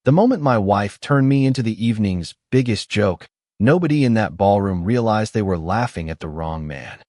The moment my wife turned me into the evening's biggest joke, nobody in that ballroom realized they were laughing at the wrong man.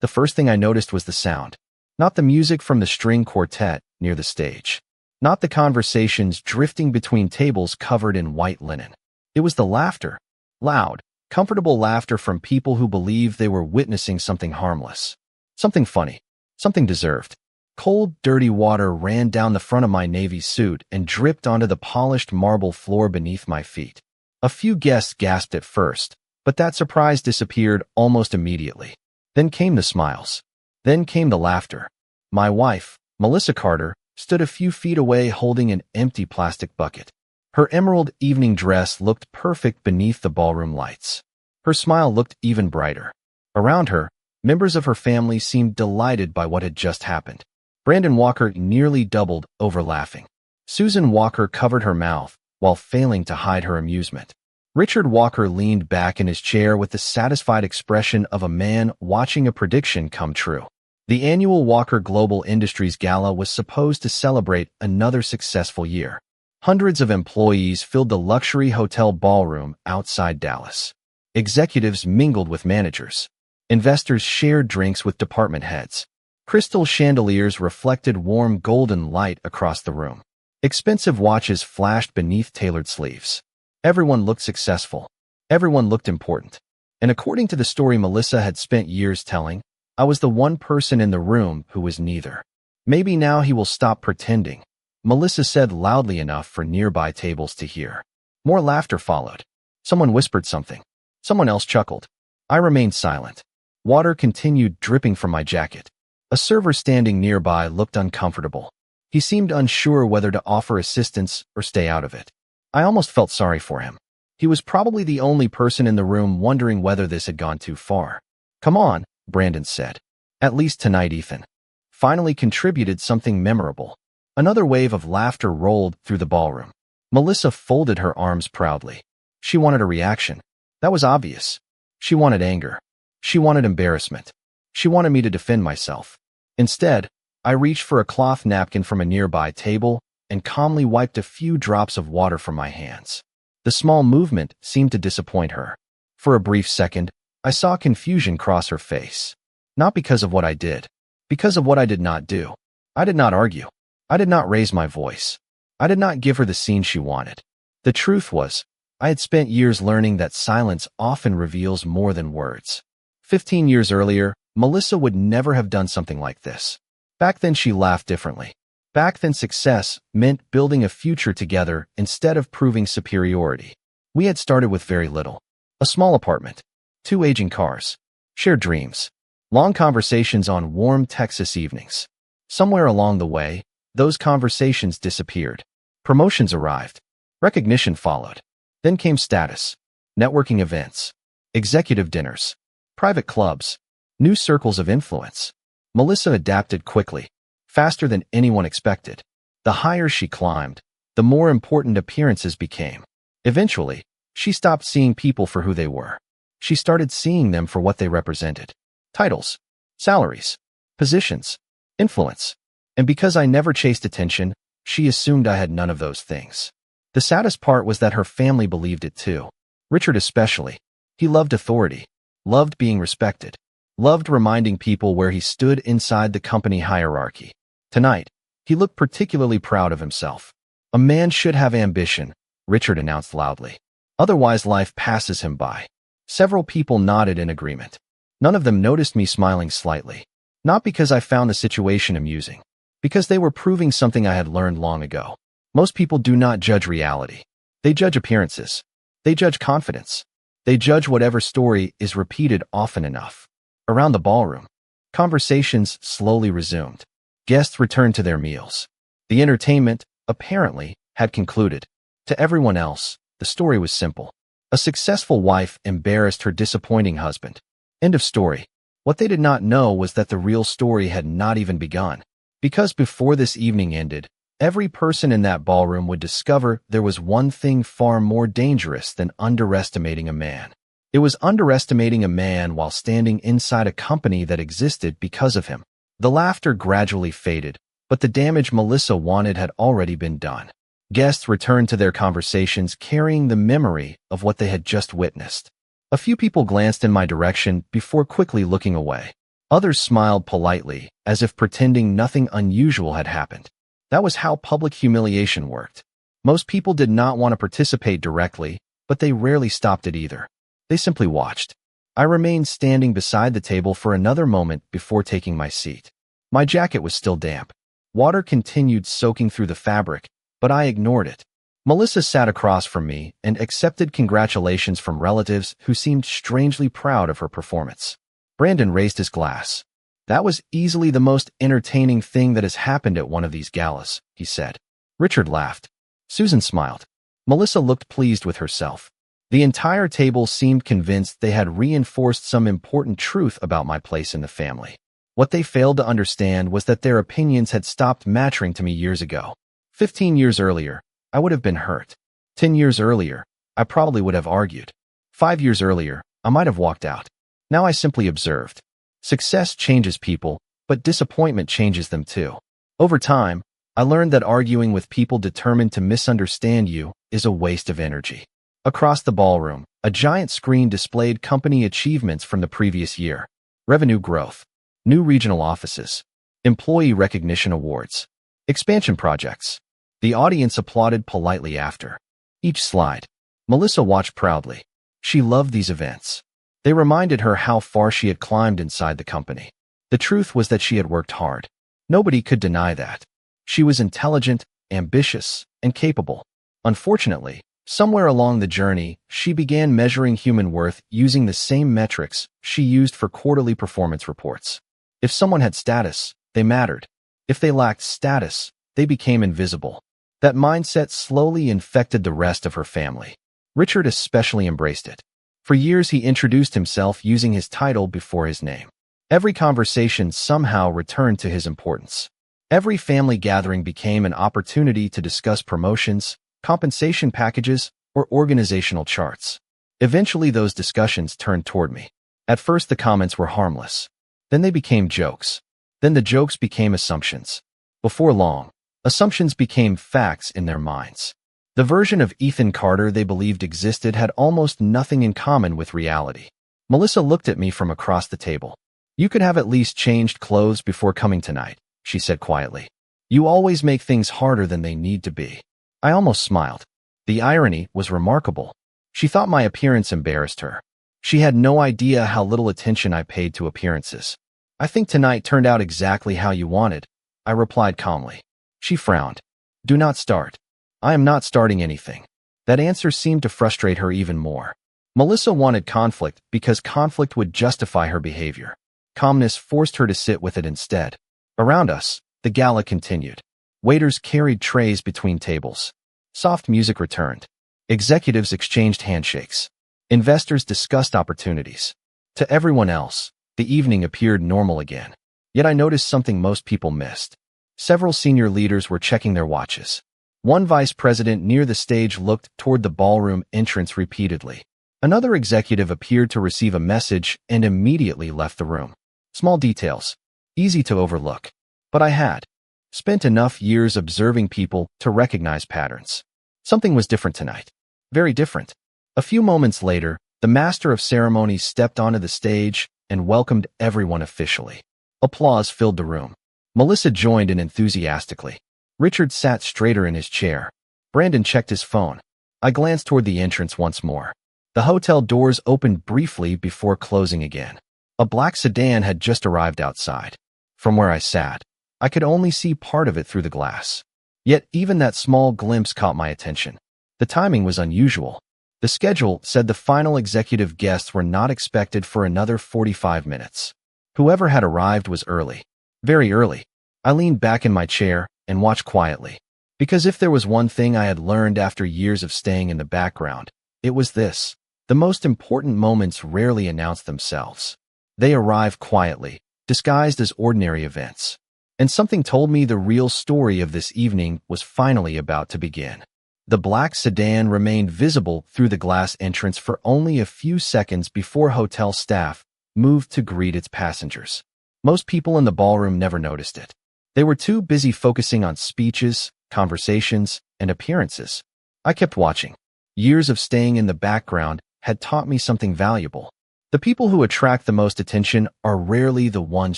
The first thing I noticed was the sound. Not the music from the string quartet near the stage. Not the conversations drifting between tables covered in white linen. It was the laughter. Loud, comfortable laughter from people who believed they were witnessing something harmless. Something funny. Something deserved. Cold, dirty water ran down the front of my navy suit and dripped onto the polished marble floor beneath my feet. A few guests gasped at first, but that surprise disappeared almost immediately. Then came the smiles. Then came the laughter. My wife, Melissa Carter, stood a few feet away holding an empty plastic bucket. Her emerald evening dress looked perfect beneath the ballroom lights. Her smile looked even brighter. Around her, members of her family seemed delighted by what had just happened. Brandon Walker nearly doubled over laughing. Susan Walker covered her mouth while failing to hide her amusement. Richard Walker leaned back in his chair with the satisfied expression of a man watching a prediction come true. The annual Walker Global Industries Gala was supposed to celebrate another successful year. Hundreds of employees filled the luxury hotel ballroom outside Dallas. Executives mingled with managers. Investors shared drinks with department heads. Crystal chandeliers reflected warm golden light across the room. Expensive watches flashed beneath tailored sleeves. Everyone looked successful. Everyone looked important. And according to the story Melissa had spent years telling, I was the one person in the room who was neither. Maybe now he will stop pretending, Melissa said loudly enough for nearby tables to hear. More laughter followed. Someone whispered something. Someone else chuckled. I remained silent. Water continued dripping from my jacket. A server standing nearby looked uncomfortable. He seemed unsure whether to offer assistance or stay out of it. I almost felt sorry for him. He was probably the only person in the room wondering whether this had gone too far. Come on, Brandon said. At least tonight Ethan finally contributed something memorable. Another wave of laughter rolled through the ballroom. Melissa folded her arms proudly. She wanted a reaction. That was obvious. She wanted anger. She wanted embarrassment. She wanted me to defend myself. Instead, I reached for a cloth napkin from a nearby table and calmly wiped a few drops of water from my hands. The small movement seemed to disappoint her. For a brief second, I saw confusion cross her face. Not because of what I did. Because of what I did not do. I did not argue. I did not raise my voice. I did not give her the scene she wanted. The truth was, I had spent years learning that silence often reveals more than words. 15 years earlier, Melissa would never have done something like this. Back then she laughed differently. Back then success meant building a future together instead of proving superiority. We had started with very little. A small apartment. 2 aging cars. Shared dreams. Long conversations on warm Texas evenings. Somewhere along the way, those conversations disappeared. Promotions arrived. Recognition followed. Then came status. Networking events. Executive dinners. Private clubs. New circles of influence. Melissa adapted quickly. Faster than anyone expected. The higher she climbed, the more important appearances became. Eventually, she stopped seeing people for who they were. She started seeing them for what they represented. Titles, salaries, positions, influence. And because I never chased attention, she assumed I had none of those things. The saddest part was that her family believed it too. Richard especially. He loved authority, loved being respected, loved reminding people where he stood inside the company hierarchy. Tonight, he looked particularly proud of himself. A man should have ambition, Richard announced loudly. Otherwise life passes him by. Several people nodded in agreement. None of them noticed me smiling slightly. Not because I found the situation amusing. Because they were proving something I had learned long ago. Most people do not judge reality. They judge appearances. They judge confidence. They judge whatever story is repeated often enough. Around the ballroom, conversations slowly resumed. Guests returned to their meals. The entertainment, apparently, had concluded. To everyone else, the story was simple. A successful wife embarrassed her disappointing husband. End of story. What they did not know was that the real story had not even begun. Because before this evening ended, every person in that ballroom would discover there was one thing far more dangerous than underestimating a man. It was underestimating a man while standing inside a company that existed because of him. The laughter gradually faded, but the damage Melissa wanted had already been done. Guests returned to their conversations carrying the memory of what they had just witnessed. A few people glanced in my direction before quickly looking away. Others smiled politely, as if pretending nothing unusual had happened. That was how public humiliation worked. Most people did not want to participate directly, but they rarely stopped it either. They simply watched. I remained standing beside the table for another moment before taking my seat. My jacket was still damp. Water continued soaking through the fabric, but I ignored it. Melissa sat across from me and accepted congratulations from relatives who seemed strangely proud of her performance. Brandon raised his glass. "That was easily the most entertaining thing that has happened at one of these galas," he said. Richard laughed. Susan smiled. Melissa looked pleased with herself. The entire table seemed convinced they had reinforced some important truth about my place in the family. What they failed to understand was that their opinions had stopped mattering to me years ago. 15 years earlier, I would have been hurt. 10 years earlier, I probably would have argued. 5 years earlier, I might have walked out. Now I simply observed. Success changes people, but disappointment changes them too. Over time, I learned that arguing with people determined to misunderstand you is a waste of energy. Across the ballroom, a giant screen displayed company achievements from the previous year. Revenue growth, new regional offices, employee recognition awards, expansion projects. The audience applauded politely after each slide. Melissa watched proudly. She loved these events. They reminded her how far she had climbed inside the company. The truth was that she had worked hard. Nobody could deny that. She was intelligent, ambitious, and capable. Unfortunately, somewhere along the journey, she began measuring human worth using the same metrics she used for quarterly performance reports. If someone had status, they mattered. If they lacked status, they became invisible. That mindset slowly infected the rest of her family. Richard especially embraced it. For years, he introduced himself using his title before his name. Every conversation somehow returned to his importance. Every family gathering became an opportunity to discuss promotions, compensation packages, or organizational charts. Eventually, those discussions turned toward me. At first, the comments were harmless. Then they became jokes. Then the jokes became assumptions. Before long, assumptions became facts in their minds. The version of Ethan Carter they believed existed had almost nothing in common with reality. Melissa looked at me from across the table. "You could have at least changed clothes before coming tonight," she said quietly. "You always make things harder than they need to be." I almost smiled. The irony was remarkable. She thought my appearance embarrassed her. She had no idea how little attention I paid to appearances. "I think tonight turned out exactly how you wanted," I replied calmly. She frowned. "Do not start." "I am not starting anything." That answer seemed to frustrate her even more. Melissa wanted conflict because conflict would justify her behavior. Calmness forced her to sit with it instead. Around us, the gala continued. Waiters carried trays between tables. Soft music returned. Executives exchanged handshakes. Investors discussed opportunities. To everyone else, the evening appeared normal again. Yet I noticed something most people missed. Several senior leaders were checking their watches. One vice president near the stage looked toward the ballroom entrance repeatedly. Another executive appeared to receive a message and immediately left the room. Small details, easy to overlook. But I had spent enough years observing people to recognize patterns. Something was different tonight. Very different. A few moments later, the master of ceremonies stepped onto the stage and welcomed everyone officially. Applause filled the room. Melissa joined in enthusiastically. Richard sat straighter in his chair. Brandon checked his phone. I glanced toward the entrance once more. The hotel doors opened briefly before closing again. A black sedan had just arrived outside. From where I sat, I could only see part of it through the glass. Yet even that small glimpse caught my attention. The timing was unusual. The schedule said the final executive guests were not expected for another 45 minutes. Whoever had arrived was early. Very early. I leaned back in my chair and watched quietly. Because if there was one thing I had learned after years of staying in the background, it was this. The most important moments rarely announce themselves. They arrive quietly, disguised as ordinary events. And something told me the real story of this evening was finally about to begin. The black sedan remained visible through the glass entrance for only a few seconds before hotel staff moved to greet its passengers. Most people in the ballroom never noticed it. They were too busy focusing on speeches, conversations, and appearances. I kept watching. Years of staying in the background had taught me something valuable. The people who attract the most attention are rarely the ones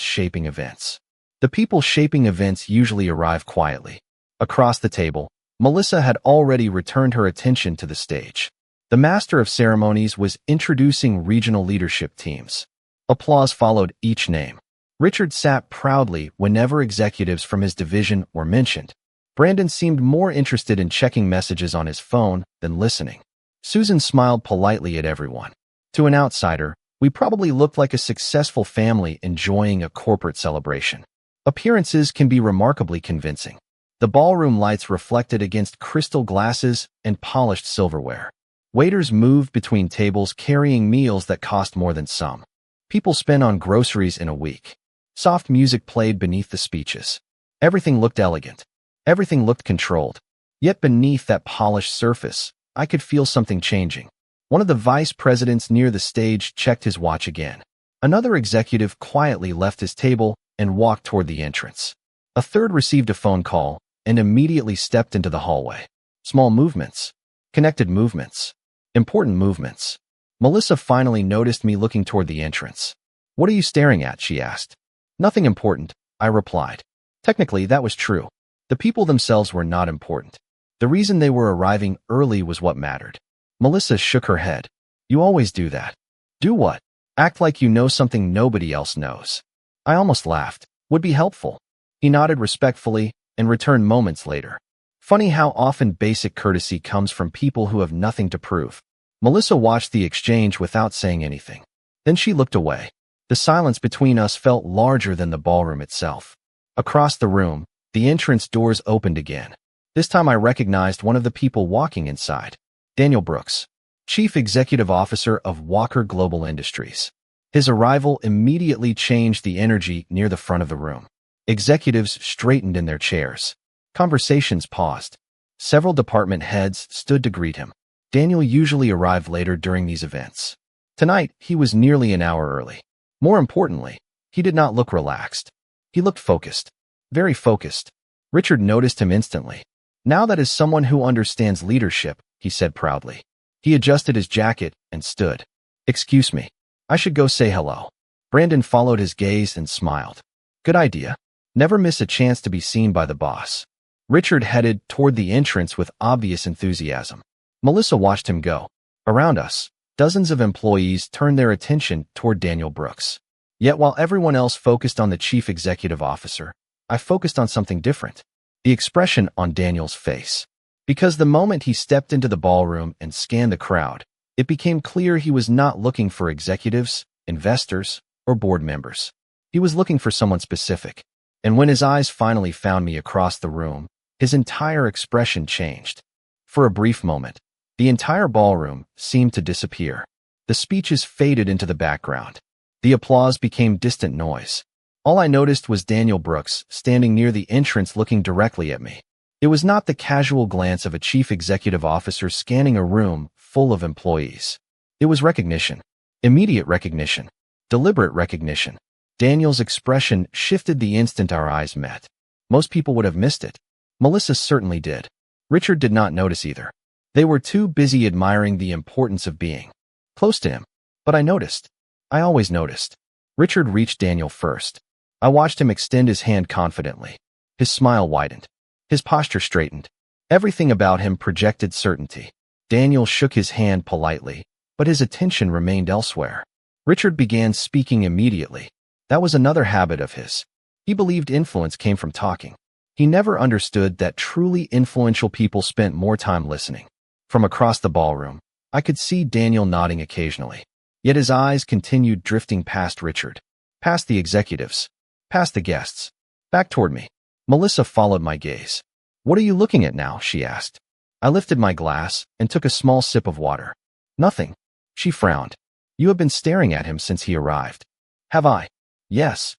shaping events. The people shaping events usually arrive quietly. Across the table, Melissa had already returned her attention to the stage. The master of ceremonies was introducing regional leadership teams. Applause followed each name. Richard sat proudly whenever executives from his division were mentioned. Brandon seemed more interested in checking messages on his phone than listening. Susan smiled politely at everyone. To an outsider, we probably looked like a successful family enjoying a corporate celebration. Appearances can be remarkably convincing. The ballroom lights reflected against crystal glasses and polished silverware. Waiters moved between tables carrying meals that cost more than some people spend on groceries in a week. Soft music played beneath the speeches. Everything looked elegant. Everything looked controlled. Yet beneath that polished surface, I could feel something changing. One of the vice presidents near the stage checked his watch again. Another executive quietly left his table and walked toward the entrance. A third received a phone call and immediately stepped into the hallway. Small movements. Connected movements. Important movements. Melissa finally noticed me looking toward the entrance. "What are you staring at?" she asked. "Nothing important," I replied. Technically, that was true. The people themselves were not important. The reason they were arriving early was what mattered. Melissa shook her head. "You always do that." "Do what?" "Act like you know something nobody else knows." I almost laughed. "Would be helpful." He nodded respectfully and returned moments later. Funny how often basic courtesy comes from people who have nothing to prove. Melissa watched the exchange without saying anything. Then she looked away. The silence between us felt larger than the ballroom itself. Across the room, the entrance doors opened again. This time I recognized one of the people walking inside. Daniel Brooks, Chief Executive Officer of Walker Global Industries. His arrival immediately changed the energy near the front of the room. Executives straightened in their chairs. Conversations paused. Several department heads stood to greet him. Daniel usually arrived later during these events. Tonight, he was nearly an hour early. More importantly, he did not look relaxed. He looked focused. Very focused. Richard noticed him instantly. "Now that is someone who understands leadership," he said proudly. He adjusted his jacket and stood. "Excuse me. I should go say hello." Brandon followed his gaze and smiled. "Good idea. Never miss a chance to be seen by the boss." Richard headed toward the entrance with obvious enthusiasm. Melissa watched him go. Around us, dozens of employees turned their attention toward Daniel Brooks. Yet while everyone else focused on the chief executive officer, I focused on something different. The expression on Daniel's face. Because the moment he stepped into the ballroom and scanned the crowd, it became clear he was not looking for executives, investors, or board members. He was looking for someone specific. And when his eyes finally found me across the room, his entire expression changed. For a brief moment, the entire ballroom seemed to disappear. The speeches faded into the background. The applause became distant noise. All I noticed was Daniel Brooks standing near the entrance looking directly at me. It was not the casual glance of a chief executive officer scanning a room full of employees. It was recognition. Immediate recognition. Deliberate recognition. Daniel's expression shifted the instant our eyes met. Most people would have missed it. Melissa certainly did. Richard did not notice either. They were too busy admiring the importance of being close to him. But I noticed. I always noticed. Richard reached Daniel first. I watched him extend his hand confidently. His smile widened. His posture straightened. Everything about him projected certainty. Daniel shook his hand politely, but his attention remained elsewhere. Richard began speaking immediately. That was another habit of his. He believed influence came from talking. He never understood that truly influential people spent more time listening. From across the ballroom, I could see Daniel nodding occasionally. Yet his eyes continued drifting past Richard, past the executives, past the guests, back toward me. Melissa followed my gaze. "What are you looking at now?" she asked. I lifted my glass and took a small sip of water. "Nothing." She frowned. "You have been staring at him since he arrived." "Have I?" "Yes."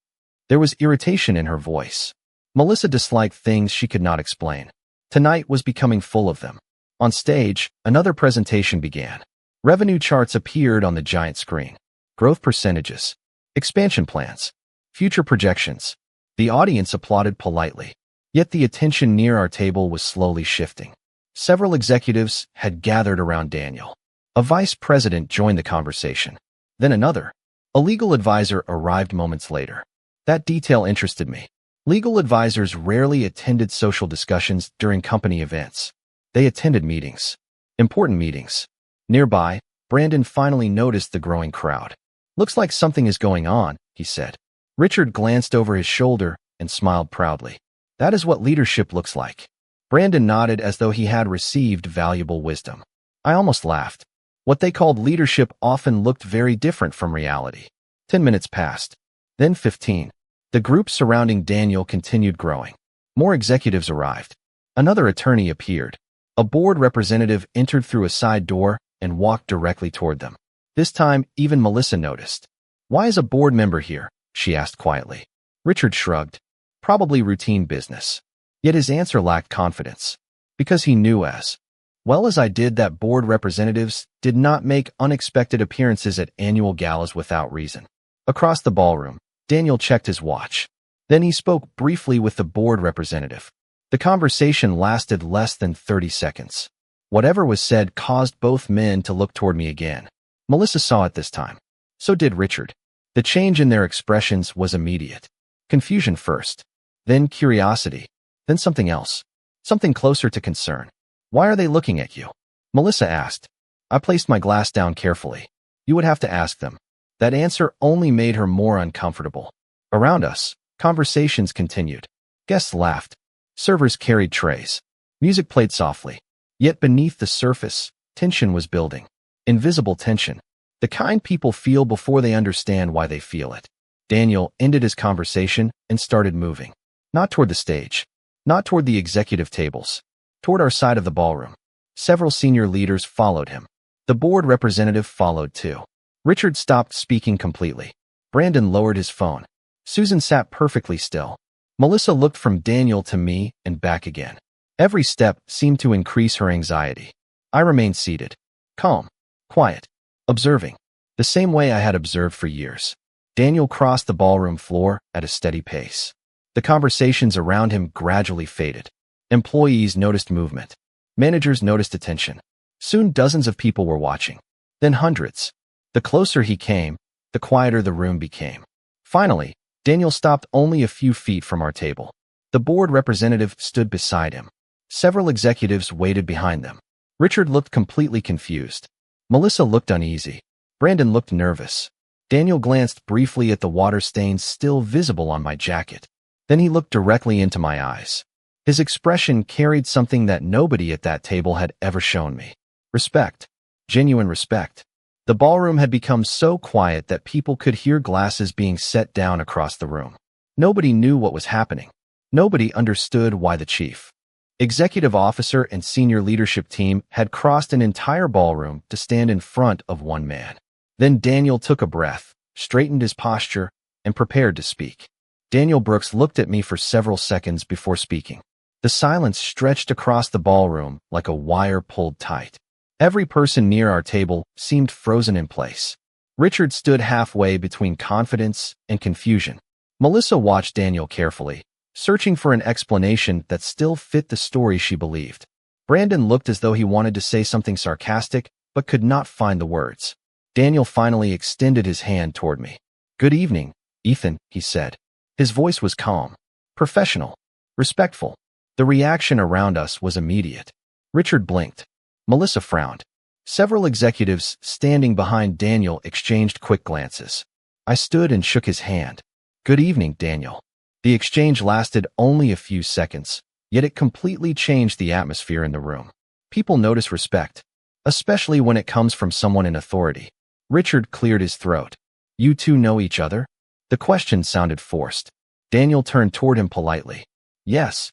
There was irritation in her voice. Melissa disliked things she could not explain. Tonight was becoming full of them. On stage, another presentation began. Revenue charts appeared on the giant screen. Growth percentages, expansion plans, future projections. The audience applauded politely. Yet the attention near our table was slowly shifting. Several executives had gathered around Daniel. A vice president joined the conversation. Then another. A legal advisor arrived moments later. That detail interested me. Legal advisors rarely attended social discussions during company events. They attended meetings. Important meetings. Nearby, Brandon finally noticed the growing crowd. "Looks like something is going on," he said. Richard glanced over his shoulder and smiled proudly. "That is what leadership looks like." Brandon nodded as though he had received valuable wisdom. I almost laughed. What they called leadership often looked very different from reality. 10 minutes passed. Then 15. The group surrounding Daniel continued growing. More executives arrived. Another attorney appeared. A board representative entered through a side door and walked directly toward them. This time, even Melissa noticed. "Why is a board member here?" she asked quietly. Richard shrugged. "Probably routine business." Yet his answer lacked confidence. Because he knew as well as I did that board representatives did not make unexpected appearances at annual galas without reason. Across the ballroom, Daniel checked his watch. Then he spoke briefly with the board representative. The conversation lasted less than 30 seconds. Whatever was said caused both men to look toward me again. Melissa saw it this time. So did Richard. The change in their expressions was immediate. Confusion first, then curiosity, then something else, something closer to concern. "Why are they looking at you?" Melissa asked. I placed my glass down carefully. "You would have to ask them." That answer only made her more uncomfortable. Around us, conversations continued. Guests laughed. Servers carried trays. Music played softly. Yet beneath the surface, tension was building. Invisible tension. The kind people feel before they understand why they feel it. Daniel ended his conversation and started moving. Not toward the stage. Not toward the executive tables. Toward our side of the ballroom. Several senior leaders followed him. The board representative followed too. Richard stopped speaking completely. Brandon lowered his phone. Susan sat perfectly still. Melissa looked from Daniel to me and back again. Every step seemed to increase her anxiety. I remained seated. Calm. Quiet. Observing. The same way I had observed for years. Daniel crossed the ballroom floor at a steady pace. The conversations around him gradually faded. Employees noticed movement. Managers noticed attention. Soon dozens of people were watching. Then hundreds. The closer he came, the quieter the room became. Finally, Daniel stopped only a few feet from our table. The board representative stood beside him. Several executives waited behind them. Richard looked completely confused. Melissa looked uneasy. Brandon looked nervous. Daniel glanced briefly at the water stains still visible on my jacket. Then he looked directly into my eyes. His expression carried something that nobody at that table had ever shown me. Respect. Genuine respect. The ballroom had become so quiet that people could hear glasses being set down across the room. Nobody knew what was happening. Nobody understood why the chief, executive officer, and senior leadership team had crossed an entire ballroom to stand in front of one man. Then Daniel took a breath, straightened his posture, and prepared to speak. Daniel Brooks looked at me for several seconds before speaking. The silence stretched across the ballroom like a wire pulled tight. Every person near our table seemed frozen in place. Richard stood halfway between confidence and confusion. Melissa watched Daniel carefully, searching for an explanation that still fit the story she believed. Brandon looked as though he wanted to say something sarcastic, but could not find the words. Daniel finally extended his hand toward me. "Good evening, Ethan," he said. His voice was calm, professional, respectful. The reaction around us was immediate. Richard blinked. Melissa frowned. Several executives standing behind Daniel exchanged quick glances. I stood and shook his hand. "Good evening, Daniel." The exchange lasted only a few seconds, yet it completely changed the atmosphere in the room. People notice respect, especially when it comes from someone in authority. Richard cleared his throat. "You two know each other?" The question sounded forced. Daniel turned toward him politely. "Yes."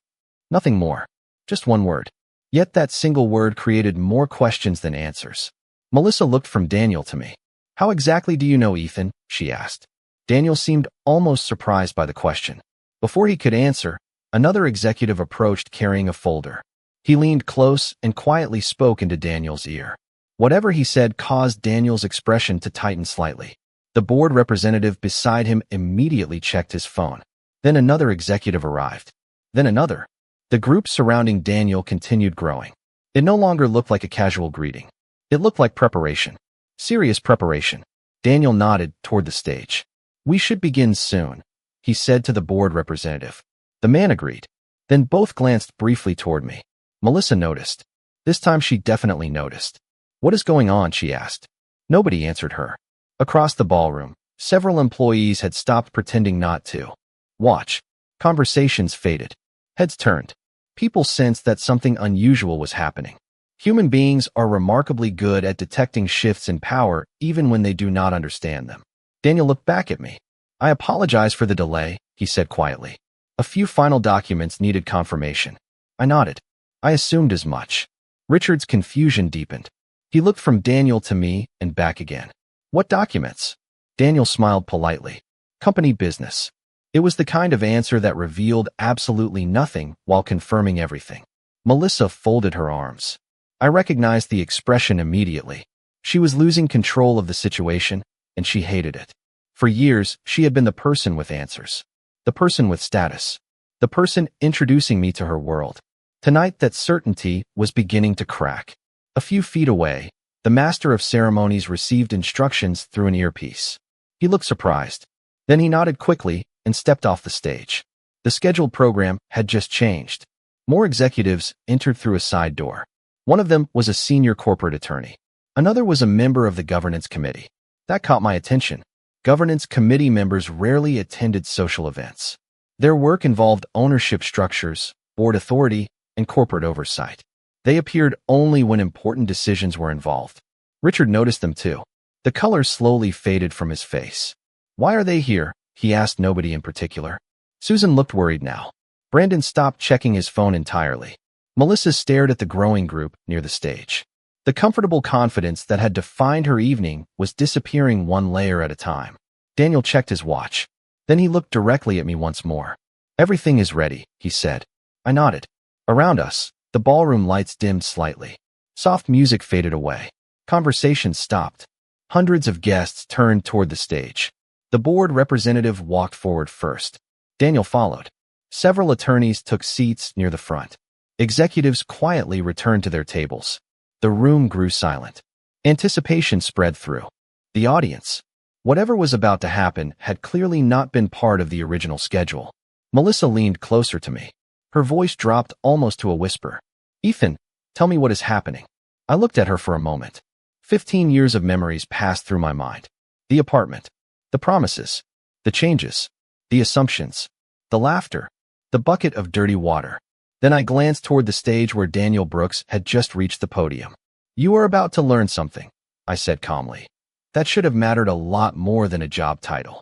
Nothing more. Just one word. Yet that single word created more questions than answers. Melissa looked from Daniel to me. "How exactly do you know Ethan?" she asked. Daniel seemed almost surprised by the question. Before he could answer, another executive approached carrying a folder. He leaned close and quietly spoke into Daniel's ear. Whatever he said caused Daniel's expression to tighten slightly. The board representative beside him immediately checked his phone. Then another executive arrived. Then another. The group surrounding Daniel continued growing. It no longer looked like a casual greeting. It looked like preparation. Serious preparation. Daniel nodded toward the stage. "We should begin soon," he said to the board representative. The man agreed. Then both glanced briefly toward me. Melissa noticed. This time she definitely noticed. "What is going on?" she asked. Nobody answered her. Across the ballroom, several employees had stopped pretending not to watch. Conversations faded. Heads turned. People sensed that something unusual was happening. Human beings are remarkably good at detecting shifts in power even when they do not understand them. Daniel looked back at me. "I apologize for the delay," he said quietly. "A few final documents needed confirmation." I nodded. I assumed as much. Richard's confusion deepened. He looked from Daniel to me and back again. "What documents?" Daniel smiled politely. "Company business." It was the kind of answer that revealed absolutely nothing while confirming everything. Melissa folded her arms. I recognized the expression immediately. She was losing control of the situation, and she hated it. For years, she had been the person with answers. The person with status. The person introducing me to her world. Tonight, that certainty was beginning to crack. A few feet away, the master of ceremonies received instructions through an earpiece. He looked surprised. Then he nodded quickly and stepped off the stage. The scheduled program had just changed. More executives entered through a side door. One of them was a senior corporate attorney. Another was a member of the governance committee. That caught my attention. Governance committee members rarely attended social events. Their work involved ownership structures, board authority, and corporate oversight. They appeared only when important decisions were involved. Richard noticed them too. The color slowly faded from his face. "Why are they here?" he asked nobody in particular. Susan looked worried now. Brandon stopped checking his phone entirely. Melissa stared at the growing group near the stage. The comfortable confidence that had defined her evening was disappearing one layer at a time. Daniel checked his watch. Then he looked directly at me once more. "Everything is ready," he said. I nodded. Around us, the ballroom lights dimmed slightly. Soft music faded away. Conversation stopped. Hundreds of guests turned toward the stage. The board representative walked forward first. Daniel followed. Several attorneys took seats near the front. Executives quietly returned to their tables. The room grew silent. Anticipation spread through the audience. Whatever was about to happen had clearly not been part of the original schedule. Melissa leaned closer to me. Her voice dropped almost to a whisper. "Ethan, tell me what is happening." I looked at her for a moment. 15 years of memories passed through my mind. The apartment. The promises. The changes. The assumptions. The laughter. The bucket of dirty water. Then I glanced toward the stage where Daniel Brooks had just reached the podium. "You are about to learn something," I said calmly. That should have mattered a lot more than a job title.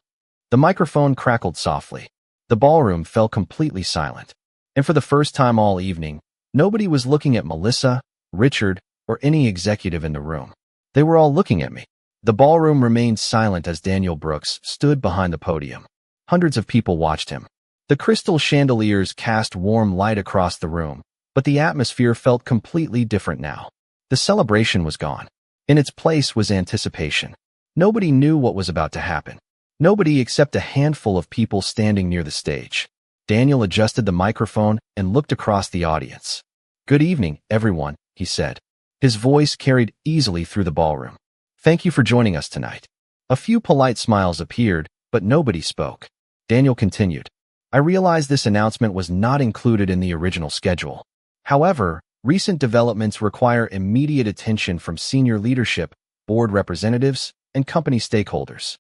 The microphone crackled softly. The ballroom fell completely silent. And for the first time all evening, nobody was looking at Melissa, Richard, or any executive in the room. They were all looking at me. The ballroom remained silent as Daniel Brooks stood behind the podium. Hundreds of people watched him. The crystal chandeliers cast warm light across the room, but the atmosphere felt completely different now. The celebration was gone. In its place was anticipation. Nobody knew what was about to happen. Nobody except a handful of people standing near the stage. Daniel adjusted the microphone and looked across the audience. "Good evening, everyone," he said. His voice carried easily through the ballroom. "Thank you for joining us tonight." A few polite smiles appeared, but nobody spoke. Daniel continued. "I realize this announcement was not included in the original schedule. However, recent developments require immediate attention from senior leadership, board representatives, and company stakeholders."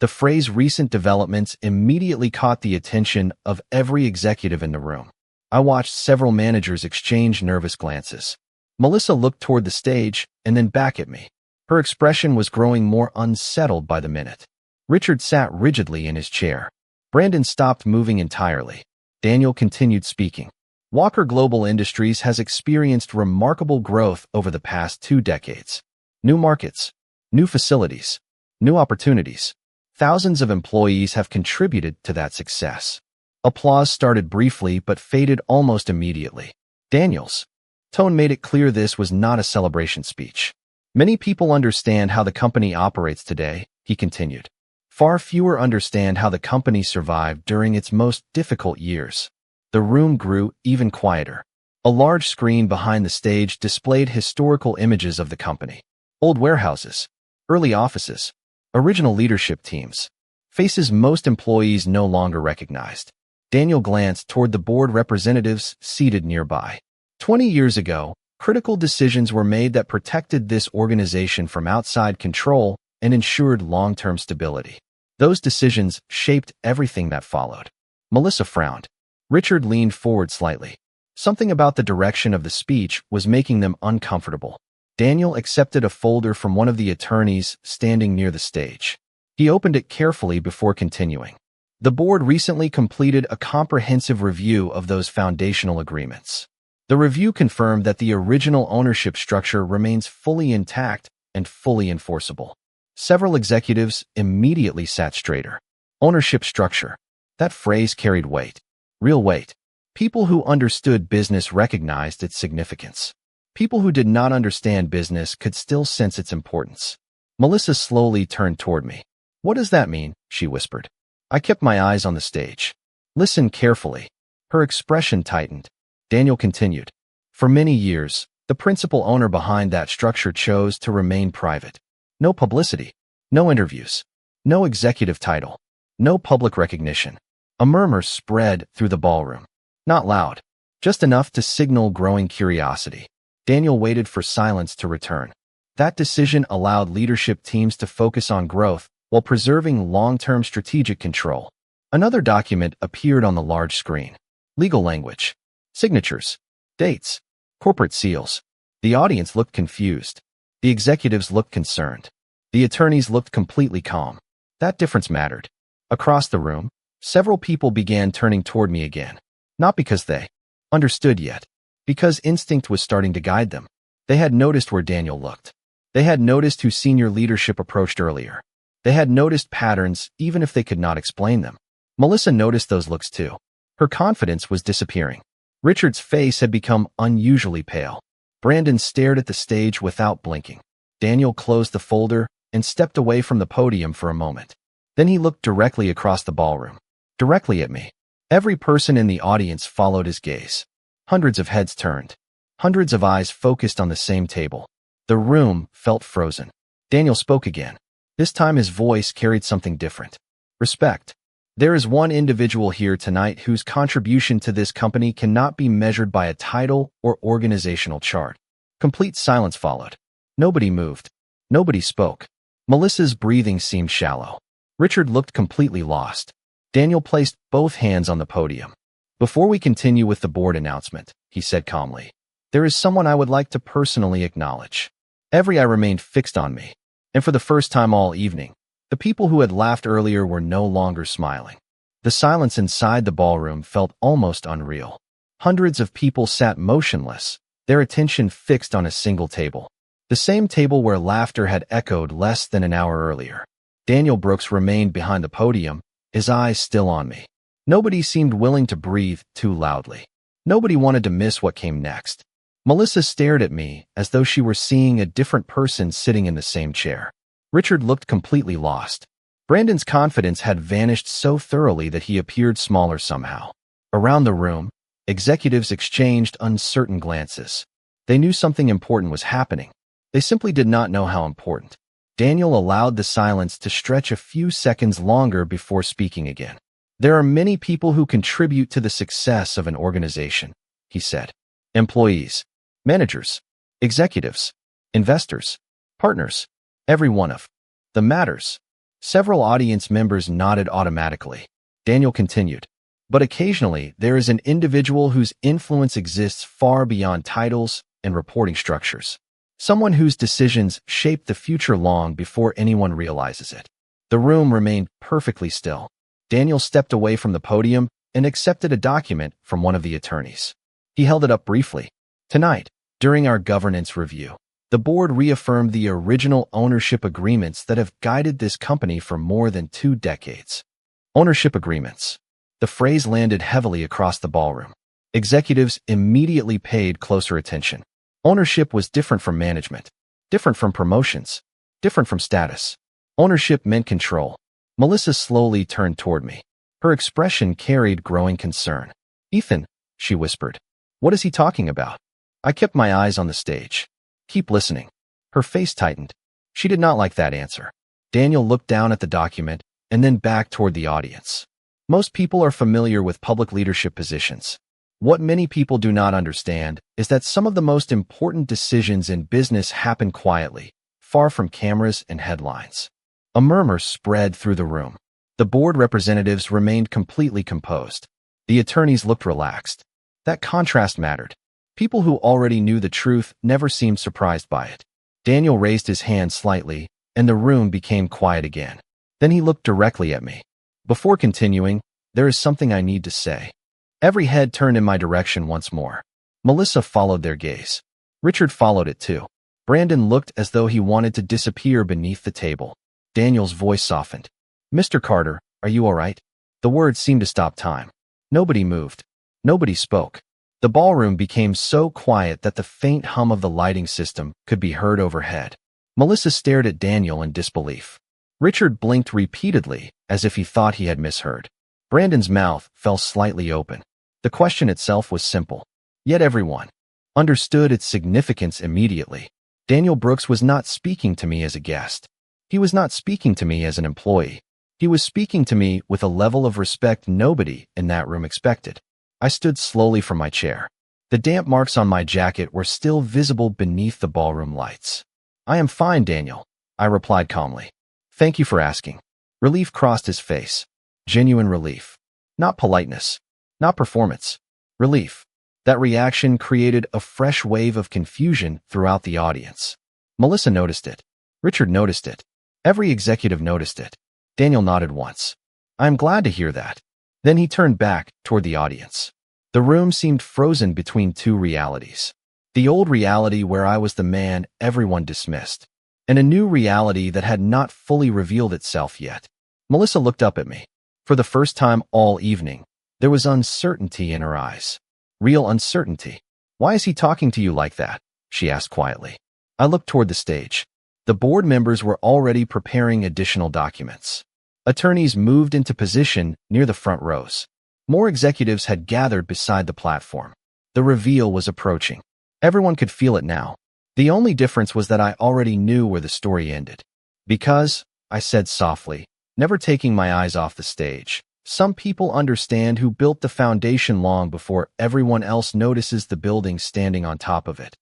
The phrase "recent developments" immediately caught the attention of every executive in the room. I watched several managers exchange nervous glances. Melissa looked toward the stage and then back at me. Her expression was growing more unsettled by the minute. Richard sat rigidly in his chair. Brandon stopped moving entirely. Daniel continued speaking. "Walker Global Industries has experienced remarkable growth over the past 2 decades. New markets, new facilities, new opportunities. Thousands of employees have contributed to that success." Applause started briefly but faded almost immediately. Daniel's tone made it clear this was not a celebration speech. "Many people understand how the company operates today," he continued. "Far fewer understand how the company survived during its most difficult years." The room grew even quieter. A large screen behind the stage displayed historical images of the company. Old warehouses, early offices, original leadership teams, faces most employees no longer recognized. Daniel glanced toward the board representatives seated nearby. 20 years ago, critical decisions were made that protected this organization from outside control and ensured long-term stability. Those decisions shaped everything that followed. Melissa frowned. Richard leaned forward slightly. Something about the direction of the speech was making them uncomfortable. Daniel accepted a folder from one of the attorneys standing near the stage. He opened it carefully before continuing. The board recently completed a comprehensive review of those foundational agreements. The review confirmed that the original ownership structure remains fully intact and fully enforceable. Several executives immediately sat straighter. Ownership structure. That phrase carried weight. Real weight. People who understood business recognized its significance. People who did not understand business could still sense its importance. Melissa slowly turned toward me. "What does that mean?" she whispered. I kept my eyes on the stage. "Listen carefully." Her expression tightened. Daniel continued. "For many years, the principal owner behind that structure chose to remain private. No publicity, no interviews, no executive title, no public recognition." A murmur spread through the ballroom. Not loud, just enough to signal growing curiosity. Daniel waited for silence to return. That decision allowed leadership teams to focus on growth while preserving long-term strategic control. Another document appeared on the large screen. Legal language, signatures, dates, corporate seals. The audience looked confused. The executives looked concerned. The attorneys looked completely calm. That difference mattered. Across the room, several people began turning toward me again. Not because they understood yet, because instinct was starting to guide them. They had noticed where Daniel looked. They had noticed who senior leadership approached earlier. They had noticed patterns even if they could not explain them. Melissa noticed those looks too. Her confidence was disappearing. Richard's face had become unusually pale. Brandon stared at the stage without blinking. Daniel closed the folder and stepped away from the podium for a moment. Then he looked directly across the ballroom. Directly at me. Every person in the audience followed his gaze. Hundreds of heads turned. Hundreds of eyes focused on the same table. The room felt frozen. Daniel spoke again. This time his voice carried something different. "Respect. There is one individual here tonight whose contribution to this company cannot be measured by a title or organizational chart." Complete silence followed. Nobody moved. Nobody spoke. Melissa's breathing seemed shallow. Richard looked completely lost. Daniel placed both hands on the podium. "Before we continue with the board announcement," he said calmly, "there is someone I would like to personally acknowledge." Every eye remained fixed on me, and for the first time all evening, the people who had laughed earlier were no longer smiling. The silence inside the ballroom felt almost unreal. Hundreds of people sat motionless, their attention fixed on a single table. The same table where laughter had echoed less than an hour earlier. Daniel Brooks remained behind the podium, his eyes still on me. Nobody seemed willing to breathe too loudly. Nobody wanted to miss what came next. Melissa stared at me as though she were seeing a different person sitting in the same chair. Richard looked completely lost. Brandon's confidence had vanished so thoroughly that he appeared smaller somehow. Around the room, executives exchanged uncertain glances. They knew something important was happening. They simply did not know how important. Daniel allowed the silence to stretch a few seconds longer before speaking again. "There are many people who contribute to the success of an organization," he said. "Employees, managers, executives, investors, partners, every one of them matters." Several audience members nodded automatically. Daniel continued. "But occasionally, there is an individual whose influence exists far beyond titles and reporting structures. Someone whose decisions shape the future long before anyone realizes it." The room remained perfectly still. Daniel stepped away from the podium and accepted a document from one of the attorneys. He held it up briefly. "Tonight, during our governance review, the board reaffirmed the original ownership agreements that have guided this company for more than 2 decades. Ownership agreements. The phrase landed heavily across the ballroom. Executives immediately paid closer attention. Ownership was different from management, different from promotions, different from status. Ownership meant control. Melissa slowly turned toward me. Her expression carried growing concern. "Ethan," she whispered, What is he talking about? I kept my eyes on the stage. Keep listening. Her face tightened. She did not like that answer. Daniel looked down at the document and then back toward the audience. Most people are familiar with public leadership positions. What many people do not understand is that some of the most important decisions in business happen quietly, far from cameras and headlines. A murmur spread through the room. The board representatives remained completely composed. The attorneys looked relaxed. That contrast mattered. People who already knew the truth never seemed surprised by it. Daniel raised his hand slightly, and the room became quiet again. Then he looked directly at me. Before continuing, there is something I need to say. Every head turned in my direction once more. Melissa followed their gaze. Richard followed it too. Brandon looked as though he wanted to disappear beneath the table. Daniel's voice softened. Mr. Carter, are you all right? The words seemed to stop time. Nobody moved. Nobody spoke. The ballroom became so quiet that the faint hum of the lighting system could be heard overhead. Melissa stared at Daniel in disbelief. Richard blinked repeatedly, as if he thought he had misheard. Brandon's mouth fell slightly open. The question itself was simple, yet everyone understood its significance immediately. Daniel Brooks was not speaking to me as a guest. He was not speaking to me as an employee. He was speaking to me with a level of respect nobody in that room expected. I stood slowly from my chair. The damp marks on my jacket were still visible beneath the ballroom lights. I am fine, Daniel, I replied calmly. Thank you for asking. Relief crossed his face. Genuine relief. Not politeness. Not performance. Relief. That reaction created a fresh wave of confusion throughout the audience. Melissa noticed it. Richard noticed it. Every executive noticed it. Daniel nodded once. I am glad to hear that. Then he turned back toward the audience. The room seemed frozen between two realities. The old reality where I was the man everyone dismissed, and a new reality that had not fully revealed itself yet. Melissa looked up at me. For the first time all evening, there was uncertainty in her eyes. Real uncertainty. Why is he talking to you like that? She asked quietly. I looked toward the stage. The board members were already preparing additional documents. Attorneys moved into position near the front rows. More executives had gathered beside the platform. The reveal was approaching. Everyone could feel it now. The only difference was that I already knew where the story ended. Because, I said softly, never taking my eyes off the stage, some people understand who built the foundation long before everyone else notices the building standing on top of it.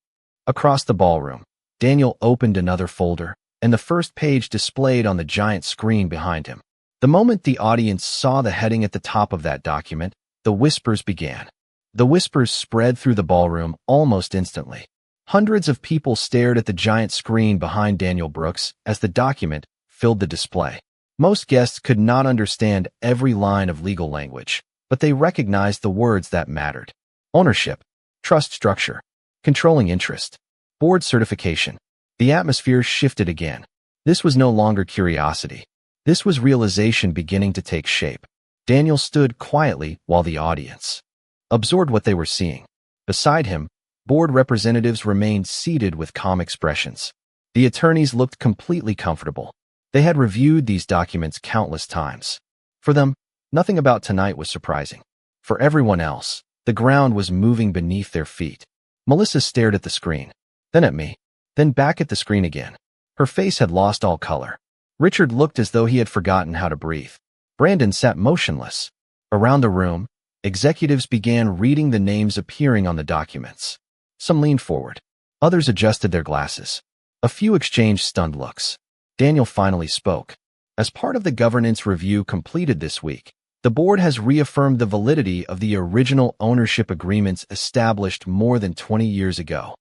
Across the ballroom, Daniel opened another folder, and the first page displayed on the giant screen behind him. The moment the audience saw the heading at the top of that document, the whispers began. The whispers spread through the ballroom almost instantly. Hundreds of people stared at the giant screen behind Daniel Brooks as the document filled the display. Most guests could not understand every line of legal language, but they recognized the words that mattered. Ownership, trust structure, controlling interest, board certification. The atmosphere shifted again. This was no longer curiosity. This was realization beginning to take shape. Daniel stood quietly while the audience absorbed what they were seeing. Beside him, board representatives remained seated with calm expressions. The attorneys looked completely comfortable. They had reviewed these documents countless times. For them, nothing about tonight was surprising. For everyone else, the ground was moving beneath their feet. Melissa stared at the screen, then at me, then back at the screen again. Her face had lost all color. Richard looked as though he had forgotten how to breathe. Brandon sat motionless. Around the room, executives began reading the names appearing on the documents. Some leaned forward. Others adjusted their glasses. A few exchanged stunned looks. Daniel finally spoke. As part of the governance review completed this week, the board has reaffirmed the validity of the original ownership agreements established more than 20 years ago.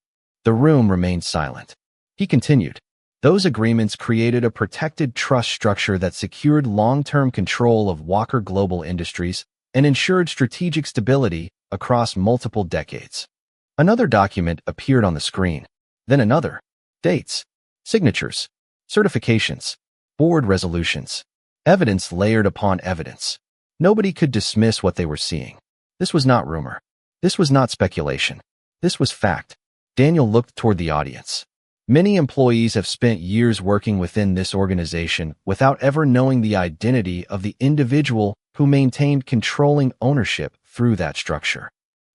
The room remained silent. He continued. Those agreements created a protected trust structure that secured long-term control of Walker Global Industries and ensured strategic stability across multiple decades. Another document appeared on the screen, then another. Dates, signatures, certifications, board resolutions, evidence layered upon evidence. Nobody could dismiss what they were seeing. This was not rumor. This was not speculation. This was fact. Daniel looked toward the audience. Many employees have spent years working within this organization without ever knowing the identity of the individual who maintained controlling ownership through that structure.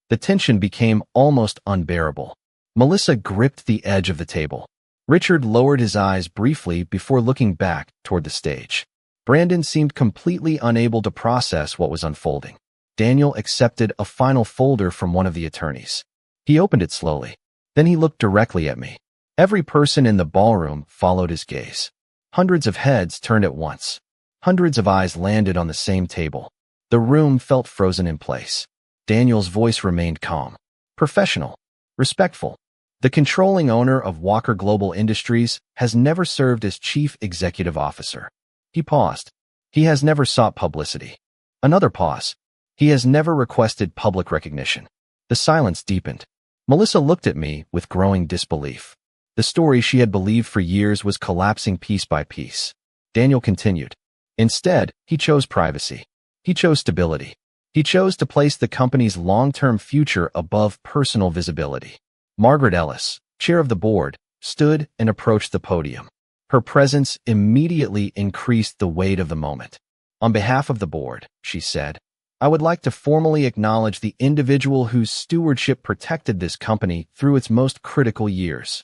The tension became almost unbearable. Melissa gripped the edge of the table. Richard lowered his eyes briefly before looking back toward the stage. Brandon seemed completely unable to process what was unfolding. Daniel accepted a final folder from one of the attorneys. He opened it slowly. Then he looked directly at me. Every person in the ballroom followed his gaze. Hundreds of heads turned at once. Hundreds of eyes landed on the same table. The room felt frozen in place. Daniel's voice remained calm, professional, respectful. The controlling owner of Walker Global Industries has never served as chief executive officer. He paused. He has never sought publicity. Another pause. He has never requested public recognition. The silence deepened. Melissa looked at me with growing disbelief. The story she had believed for years was collapsing piece by piece. Daniel continued. Instead, he chose privacy. He chose stability. He chose to place the company's long-term future above personal visibility. Margaret Ellis, chair of the board, stood and approached the podium. Her presence immediately increased the weight of the moment. On behalf of the board, she said, I would like to formally acknowledge the individual whose stewardship protected this company through its most critical years.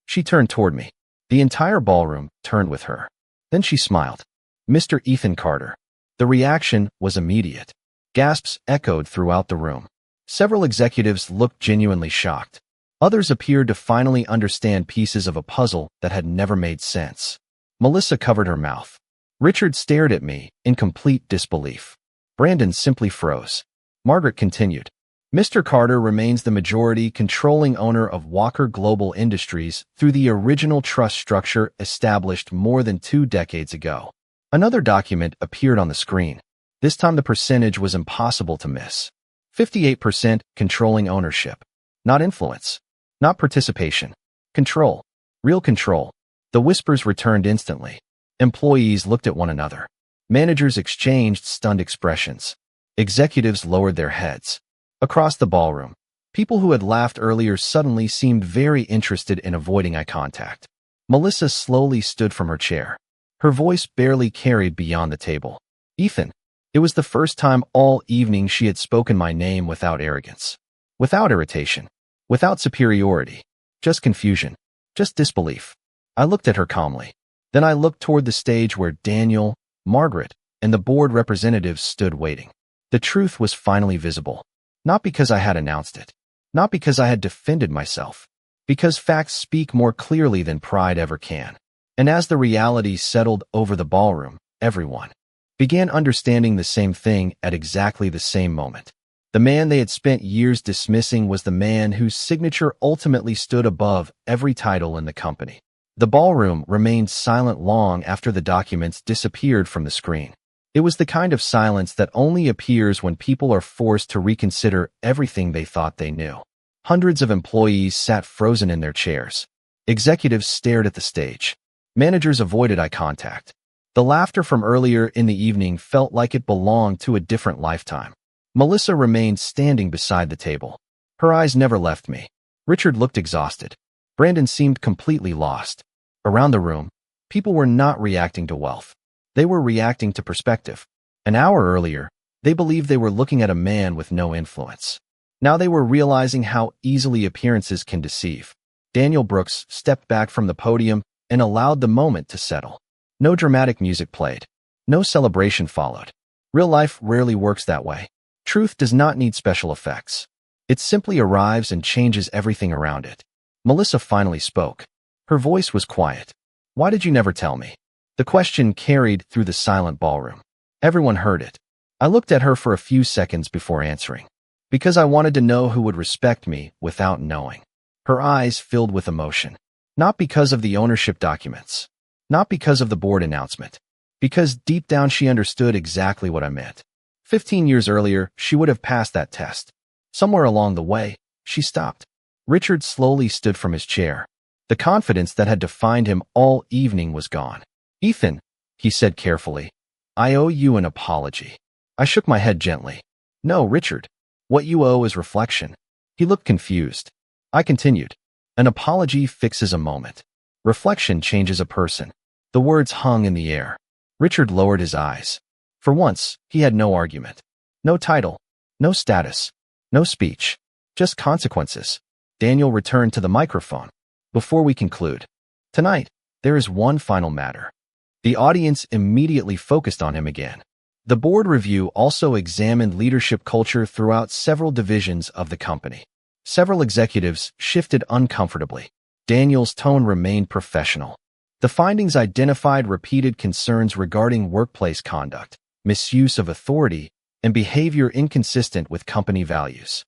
She turned toward me. The entire ballroom turned with her. Then she smiled. Mr. Ethan Carter. The reaction was immediate. Gasps echoed throughout the room. Several executives looked genuinely shocked. Others appeared to finally understand pieces of a puzzle that had never made sense. Melissa covered her mouth. Richard stared at me in complete disbelief. Brandon simply froze. Margaret continued. Mr. Carter remains the majority controlling owner of Walker Global Industries through the original trust structure established more than 2 decades ago. Another document appeared on the screen. This time the percentage was impossible to miss. 58% controlling ownership. Not influence. Not participation. Control. Real control. The whispers returned instantly. Employees looked at one another. Managers exchanged stunned expressions. Executives lowered their heads. Across the ballroom, people who had laughed earlier suddenly seemed very interested in avoiding eye contact. Melissa slowly stood from her chair. Her voice barely carried beyond the table. Ethan. It was the first time all evening she had spoken my name without arrogance. Without irritation. Without superiority. Just confusion. Just disbelief. I looked at her calmly. Then I looked toward the stage where Daniel, Margaret, and the board representatives stood waiting. The truth was finally visible. Not because I had announced it. Not because I had defended myself. Because facts speak more clearly than pride ever can. And as the reality settled over the ballroom, everyone began understanding the same thing at exactly the same moment. The man they had spent years dismissing was the man whose signature ultimately stood above every title in the company. The ballroom remained silent long after the documents disappeared from the screen. It was the kind of silence that only appears when people are forced to reconsider everything they thought they knew. Hundreds of employees sat frozen in their chairs. Executives stared at the stage. Managers avoided eye contact. The laughter from earlier in the evening felt like it belonged to a different lifetime. Melissa remained standing beside the table. Her eyes never left me. Richard looked exhausted. Brandon seemed completely lost. Around the room, people were not reacting to wealth. They were reacting to perspective. An hour earlier, they believed they were looking at a man with no influence. Now they were realizing how easily appearances can deceive. Daniel Brooks stepped back from the podium and allowed the moment to settle. No dramatic music played. No celebration followed. Real life rarely works that way. Truth does not need special effects. It simply arrives and changes everything around it. Melissa finally spoke. Her voice was quiet. Why did you never tell me? The question carried through the silent ballroom. Everyone heard it. I looked at her for a few seconds before answering. Because I wanted to know who would respect me without knowing. Her eyes filled with emotion. Not because of the ownership documents. Not because of the board announcement. Because deep down she understood exactly what I meant. 15 years earlier, she would have passed that test. Somewhere along the way, she stopped. Richard slowly stood from his chair. The confidence that had defined him all evening was gone. Ethan, he said carefully, I owe you an apology. I shook my head gently. No, Richard. What you owe is reflection. He looked confused. I continued. An apology fixes a moment. Reflection changes a person. The words hung in the air. Richard lowered his eyes. For once, he had no argument. No title. No status. No speech. Just consequences. Daniel returned to the microphone. Before we conclude, tonight, there is one final matter. The audience immediately focused on him again. The board review also examined leadership culture throughout several divisions of the company. Several executives shifted uncomfortably. Daniel's tone remained professional. The findings identified repeated concerns regarding workplace conduct, misuse of authority, and behavior inconsistent with company values.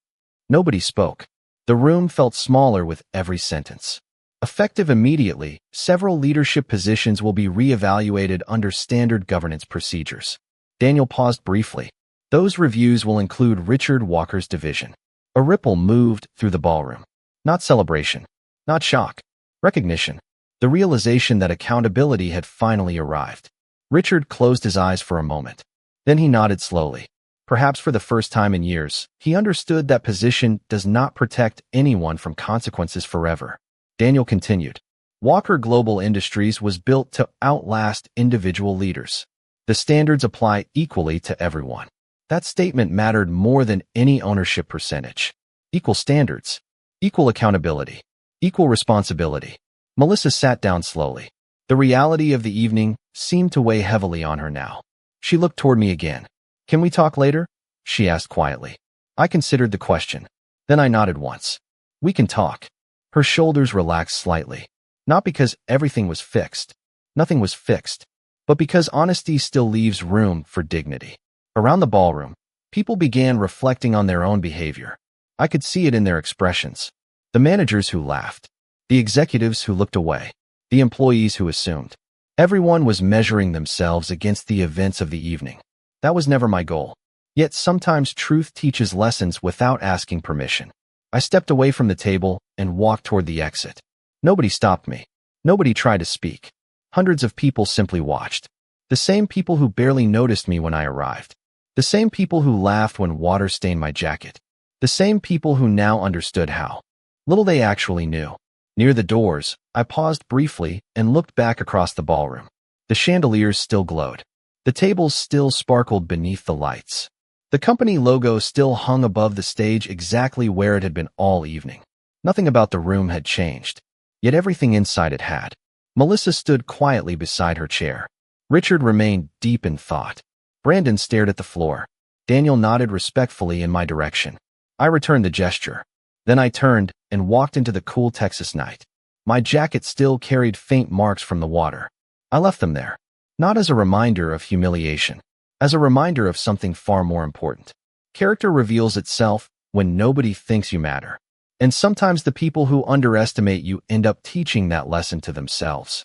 Nobody spoke. The room felt smaller with every sentence. Effective immediately, several leadership positions will be re-evaluated under standard governance procedures. Daniel paused briefly. Those reviews will include Richard Walker's division. A ripple moved through the ballroom. Not celebration. Not shock. Recognition. The realization that accountability had finally arrived. Richard closed his eyes for a moment. Then he nodded slowly. Perhaps for the first time in years, he understood that position does not protect anyone from consequences forever. Daniel continued. Walker Global Industries was built to outlast individual leaders. The standards apply equally to everyone. That statement mattered more than any ownership percentage. Equal standards, equal accountability, equal responsibility. Melissa sat down slowly. The reality of the evening seemed to weigh heavily on her now. She looked toward me again. Can we talk later? She asked quietly. I considered the question. Then I nodded once. We can talk. Her shoulders relaxed slightly. Not because everything was fixed. Nothing was fixed. But because honesty still leaves room for dignity. Around the ballroom, people began reflecting on their own behavior. I could see it in their expressions. The managers who laughed. The executives who looked away. The employees who assumed. Everyone was measuring themselves against the events of the evening. That was never my goal. Yet sometimes truth teaches lessons without asking permission. I stepped away from the table and walked toward the exit. Nobody stopped me. Nobody tried to speak. Hundreds of people simply watched. The same people who barely noticed me when I arrived. The same people who laughed when water stained my jacket. The same people who now understood how little they actually knew. Near the doors, I paused briefly and looked back across the ballroom. The chandeliers still glowed. The tables still sparkled beneath the lights. The company logo still hung above the stage exactly where it had been all evening. Nothing about the room had changed, yet everything inside it had. Melissa stood quietly beside her chair. Richard remained deep in thought. Brandon stared at the floor. Daniel nodded respectfully in my direction. I returned the gesture. Then I turned and walked into the cool Texas night. My jacket still carried faint marks from the water. I left them there. Not as a reminder of humiliation, as a reminder of something far more important. Character reveals itself when nobody thinks you matter. And sometimes the people who underestimate you end up teaching that lesson to themselves.